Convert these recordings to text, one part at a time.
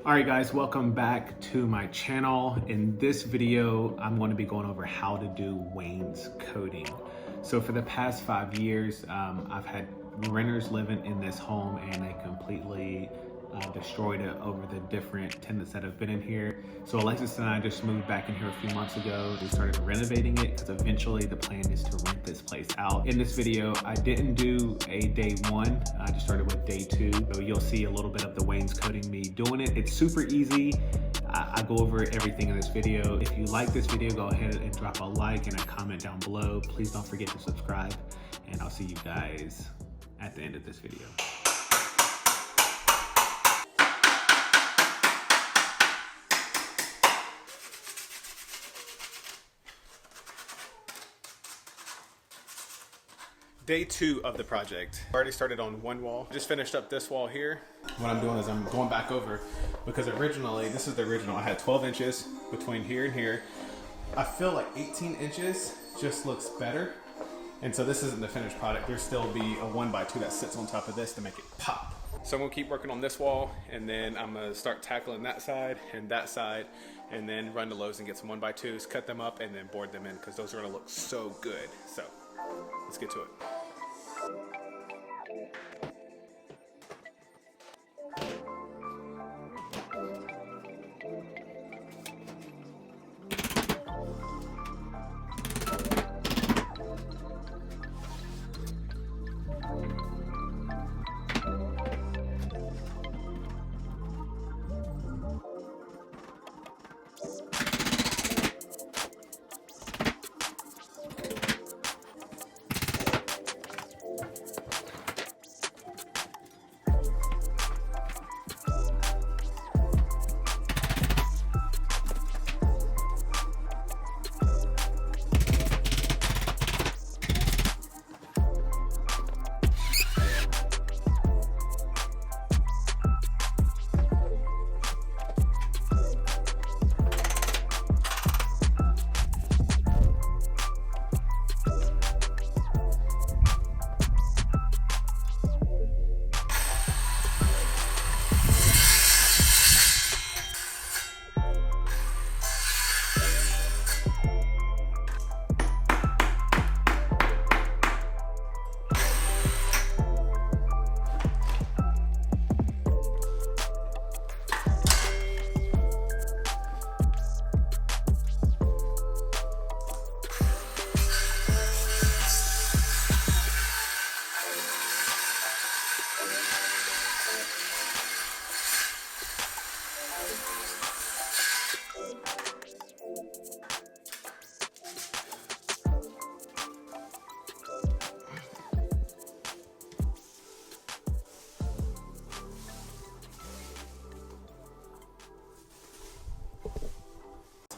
Alright guys, welcome back to my channel. In this video, I'm going to be going over how to do wainscoting. So for the past 5 years, I've had renters living in this home and they completely destroyed it over the different tenants that have been in here. So Alexis and I just moved back in here a few months ago. We started renovating it because eventually the plan is to rent this place out. In this video, I didn't do a day one. I just started with day two. So you'll see a little bit of the wainscoting me doing it. It's super easy. I go over everything in this video. If you like this video, go ahead and drop a like and a comment down below. Please don't forget to subscribe, and I'll see you guys at the end of this video. Day two of the project. I already started on one wall. Just finished up this wall here. What I'm doing is I'm going back over because originally, this is the original. I had 12 inches between here and here. I feel like 18 inches just looks better. And so this isn't the finished product. There'll still be a 1x2 that sits on top of this to make it pop. So I'm gonna keep working on this wall, and then I'm gonna start tackling that side, and then run to Lowe's and get some 1x2s, cut them up, and then board them in because those are gonna look so good. So let's get to it.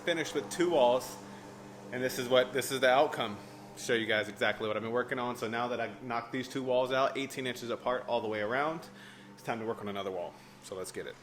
Finished with 2 walls, and this is the outcome. Show you guys exactly what I've been working on. So now that I knocked these 2 walls out 18 inches apart all the way around, it's time to work on another wall. So let's get it.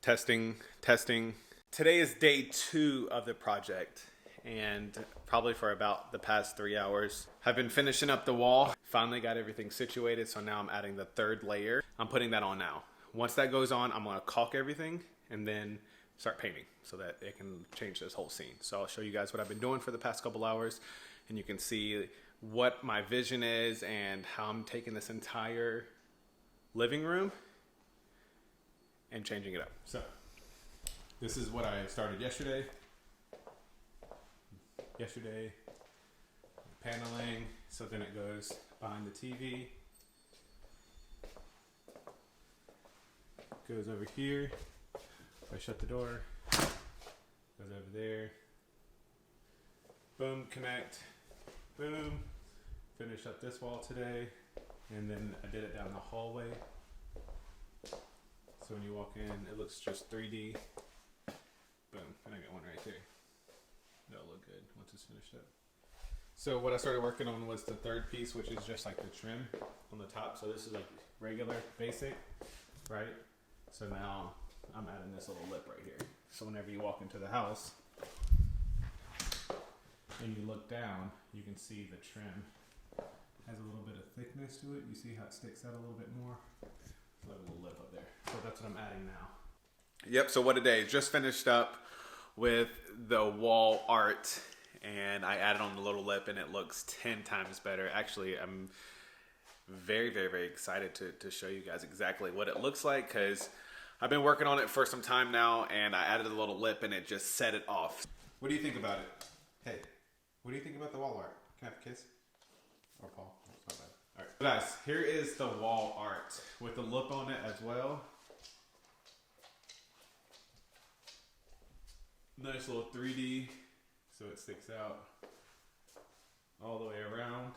Testing. Today is day 2 of the project, and probably for about the past 3 hours, I've been finishing up the wall. Finally got everything situated, so now I'm adding the 3rd layer. I'm putting that on now. Once that goes on, I'm gonna caulk everything and then start painting so that it can change this whole scene. So I'll show you guys what I've been doing for the past couple hours, and you can see what my vision is and how I'm taking this entire living room and changing it up. So this is what I started yesterday, paneling, so then it goes behind the TV, goes over here, if I shut the door, goes over there, boom, connect, boom, finish up this wall today, and then I did it down the hallway. So when you walk in, it looks just 3D. Boom, and I got one right there. That'll look good once it's finished up. So what I started working on was the third piece, which is just like the trim on the top. So this is like regular, basic, right? So now I'm adding this little lip right here. So whenever you walk into the house and you look down, you can see the trim has a little bit of thickness to it. You see how it sticks out a little bit more? So I have a little lip up there. So that's what I'm adding now. Yep, so what a day. Just finished up with the wall art, and I added on the little lip and it looks 10 times better. Actually, I'm very, very, very excited to show you guys exactly what it looks like, because I've been working on it for some time now, and I added a little lip and it just set it off. What do you think about it? Hey, what do you think about the wall art? Can I have a kiss? Or Paul? It's not bad. All right, guys, here is the wall art with the lip on it as well. Nice little 3D, so it sticks out all the way around.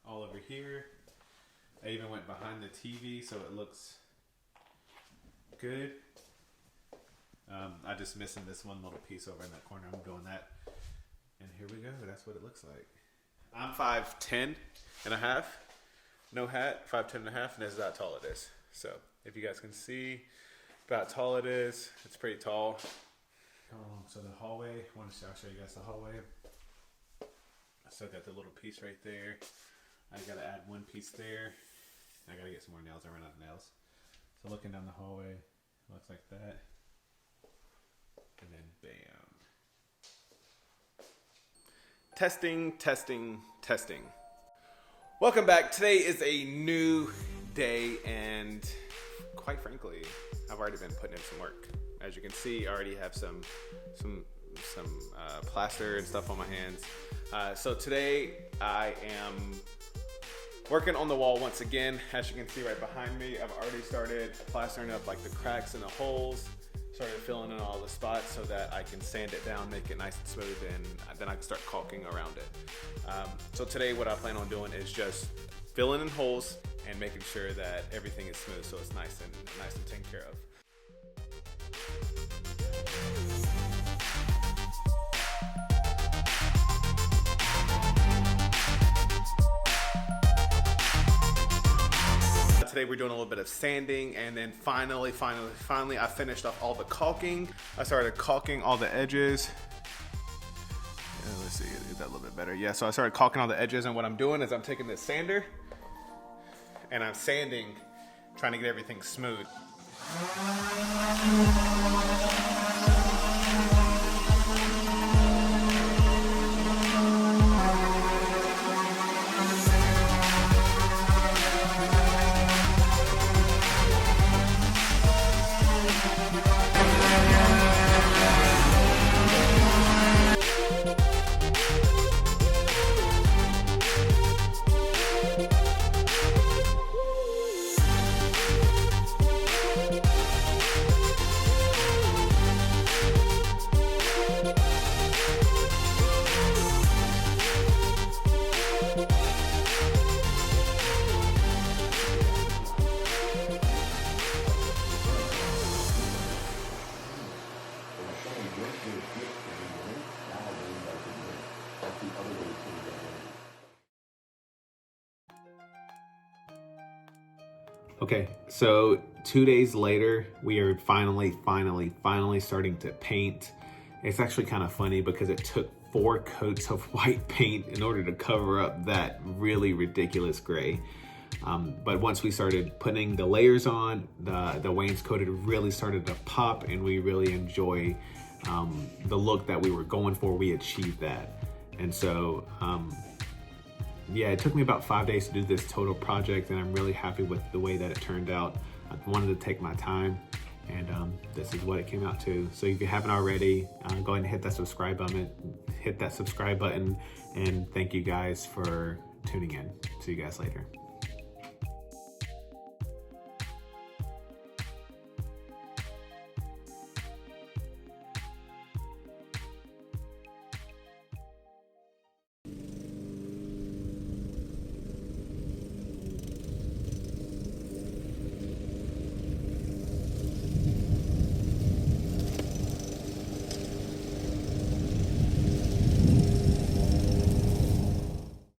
All over here. I even went behind the TV so it looks good. I'm just missing this one little piece over in that corner. I'm doing that. And here we go. That's what it looks like. I'm 5'10" and a half. No hat, 5'10" and a half, and this is how tall it is. So if you guys can see about how tall it is, it's pretty tall. So the hallway, I'll show you guys the hallway. I still got the little piece right there. I gotta add one piece there. I gotta get some more nails. I ran out of nails. So looking down the hallway, it looks like that. And then bam. Testing, testing, testing. Welcome back. Today is a new day, and quite frankly, I've already been putting in some work. As you can see, I already have some plaster and stuff on my hands. So today I am working on the wall once again. As you can see right behind me, I've already started plastering up like the cracks and the holes. Started filling in all the spots so that I can sand it down, make it nice and smooth, and then I can start caulking around it. So today what I plan on doing is just filling in holes and making sure that everything is smooth so it's nice and taken care of. Today we're doing a little bit of sanding, and then finally I finished off all the caulking. I started caulking all the edges. Let's see, get that a little bit better. Yeah, so I started caulking all the edges, and what I'm doing is I'm taking this sander and I'm sanding, trying to get everything smooth. Okay, so 2 days later, we are finally starting to paint. It's actually kind of funny because it took 4 coats of white paint in order to cover up that really ridiculous gray. But once we started putting the layers on, the wainscoted really started to pop, and we really enjoy the look that we were going for. We achieved that. And so, yeah, it took me about 5 days to do this total project, and I'm really happy with the way that it turned out. I wanted to take my time, and this is what it came out to. So if you haven't already, go ahead and hit that subscribe button, and thank you guys for tuning in. See you guys later.